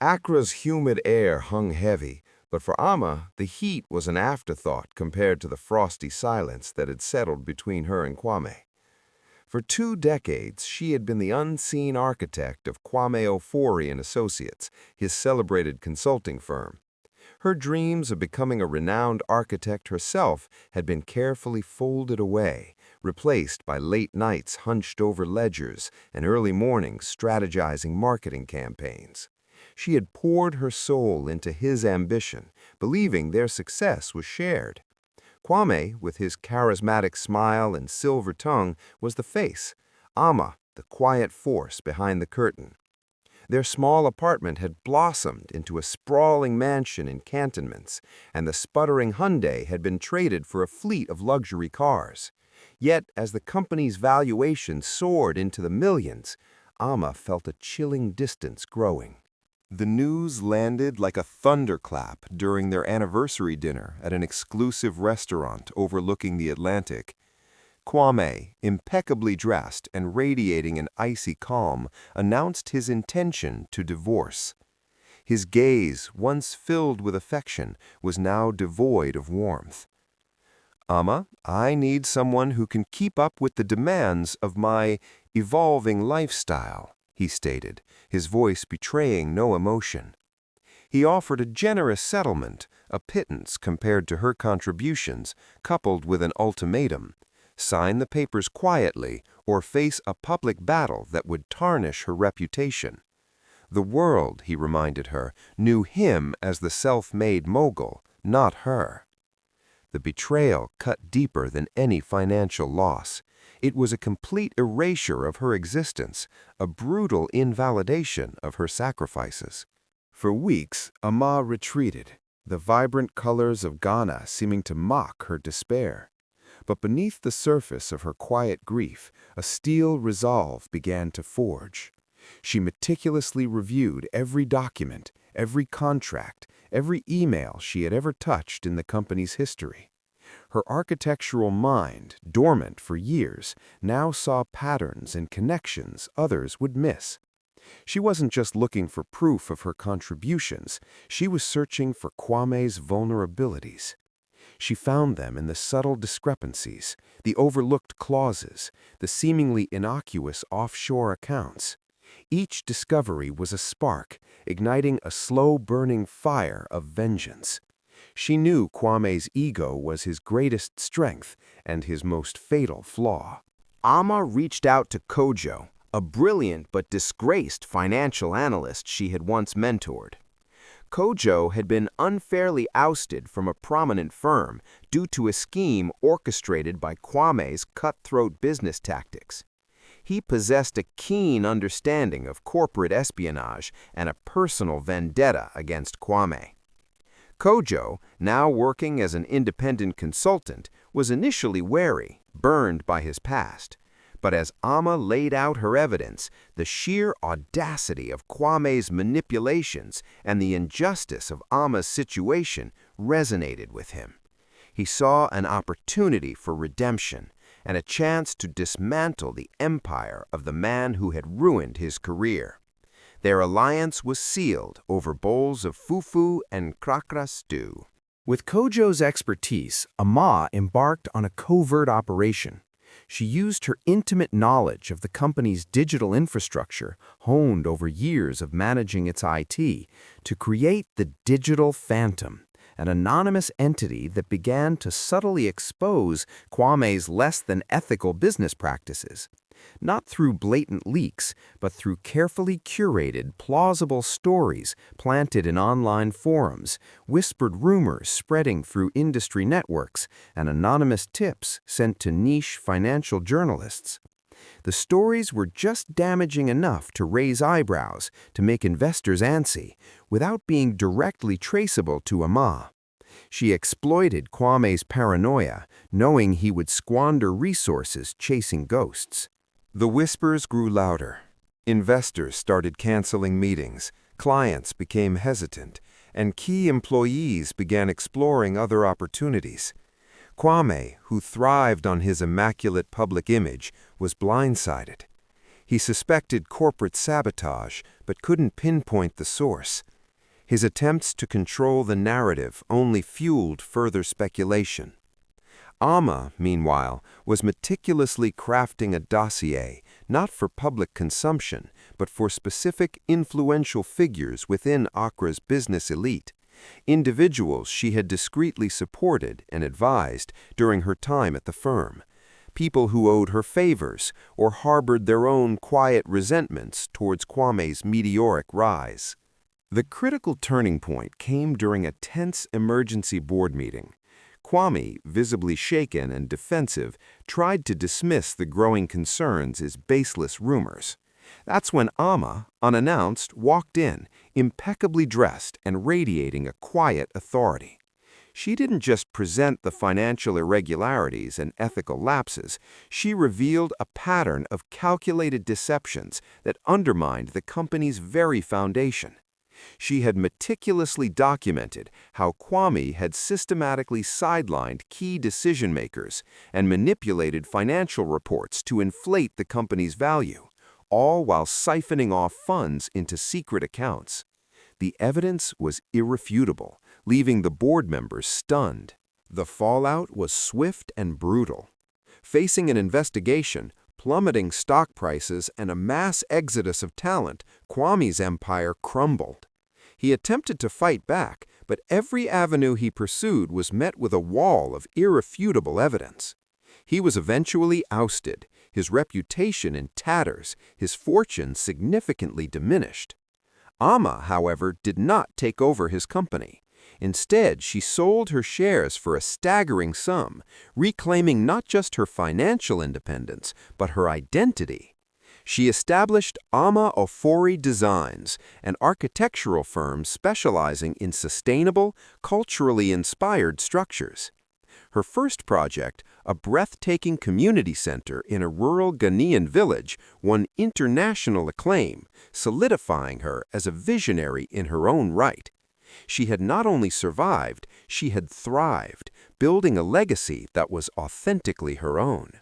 Accra's humid air hung heavy, but for Amma, the heat was an afterthought compared to the frosty silence that had settled between her and Kwame. For 2 decades, she had been the unseen architect of Kwame Ofori and Associates, his celebrated consulting firm. Her dreams of becoming a renowned architect herself had been carefully folded away, replaced by late nights hunched over ledgers and early mornings strategizing marketing campaigns. She had poured her soul into his ambition, believing their success was shared. Kwame, with his charismatic smile and silver tongue, was the face. Amma, the quiet force behind the curtain. Their small apartment had blossomed into a sprawling mansion in cantonments, and the sputtering Hyundai had been traded for a fleet of luxury cars. Yet, as the company's valuation soared into the millions, Amma felt a chilling distance growing. The news landed like a thunderclap during their anniversary dinner at an exclusive restaurant overlooking the Atlantic. Kwame, impeccably dressed and radiating an icy calm, announced his intention to divorce. His gaze, once filled with affection, was now devoid of warmth. "Amma, I need someone who can keep up with the demands of my evolving lifestyle," he stated, his voice betraying no emotion. He offered a generous settlement, a pittance compared to her contributions, coupled with an ultimatum: sign the papers quietly or face a public battle that would tarnish her reputation. The world, he reminded her, knew him as the self-made mogul, not her. The betrayal cut deeper than any financial loss. It was a complete erasure of her existence, a brutal invalidation of her sacrifices. For weeks, Amma retreated, the vibrant colors of Ghana seeming to mock her despair. But beneath the surface of her quiet grief, a steel resolve began to forge. She meticulously reviewed every document, every contract, every email she had ever touched in the company's history. Her architectural mind, dormant for years, now saw patterns and connections others would miss. She wasn't just looking for proof of her contributions, she was searching for Kwame's vulnerabilities. She found them in the subtle discrepancies, the overlooked clauses, the seemingly innocuous offshore accounts. Each discovery was a spark, igniting a slow-burning fire of vengeance. She knew Kwame's ego was his greatest strength and his most fatal flaw. Amma reached out to Kojo, a brilliant but disgraced financial analyst she had once mentored. Kojo had been unfairly ousted from a prominent firm due to a scheme orchestrated by Kwame's cutthroat business tactics. He possessed a keen understanding of corporate espionage and a personal vendetta against Kwame. Kojo, now working as an independent consultant, was initially wary, burned by his past. But as Amma laid out her evidence, the sheer audacity of Kwame's manipulations and the injustice of Amma's situation resonated with him. He saw an opportunity for redemption and a chance to dismantle the empire of the man who had ruined his career. Their alliance was sealed over bowls of fufu and krakra stew. With Kojo's expertise, Amma embarked on a covert operation. She used her intimate knowledge of the company's digital infrastructure, honed over years of managing its IT, to create the Digital Phantom, an anonymous entity that began to subtly expose Kwame's less-than-ethical business practices. Not through blatant leaks, but through carefully curated, plausible stories planted in online forums, whispered rumors spreading through industry networks, and anonymous tips sent to niche financial journalists. The stories were just damaging enough to raise eyebrows, to make investors antsy, without being directly traceable to Amma. She exploited Kwame's paranoia, knowing he would squander resources chasing ghosts. The whispers grew louder. Investors started canceling meetings, clients became hesitant, and key employees began exploring other opportunities. Kwame, who thrived on his immaculate public image, was blindsided. He suspected corporate sabotage, but couldn't pinpoint the source. His attempts to control the narrative only fueled further speculation. Amma, meanwhile, was meticulously crafting a dossier, not for public consumption, but for specific influential figures within Accra's business elite, individuals she had discreetly supported and advised during her time at the firm, people who owed her favors or harbored their own quiet resentments towards Kwame's meteoric rise. The critical turning point came during a tense emergency board meeting. Kwame, visibly shaken and defensive, tried to dismiss the growing concerns as baseless rumors. That's when Amma, unannounced, walked in, impeccably dressed and radiating a quiet authority. She didn't just present the financial irregularities and ethical lapses, she revealed a pattern of calculated deceptions that undermined the company's very foundation. She had meticulously documented how Kwame had systematically sidelined key decision-makers and manipulated financial reports to inflate the company's value, all while siphoning off funds into secret accounts. The evidence was irrefutable, leaving the board members stunned. The fallout was swift and brutal. Facing an investigation, plummeting stock prices, and a mass exodus of talent, Kwame's empire crumbled. He attempted to fight back, but every avenue he pursued was met with a wall of irrefutable evidence. He was eventually ousted, his reputation in tatters, his fortune significantly diminished. Amma, however, did not take over his company. Instead, she sold her shares for a staggering sum, reclaiming not just her financial independence, but her identity. She established Amma Ofori Designs, an architectural firm specializing in sustainable, culturally inspired structures. Her first project, a breathtaking community center in a rural Ghanaian village, won international acclaim, solidifying her as a visionary in her own right. She had not only survived, she had thrived, building a legacy that was authentically her own.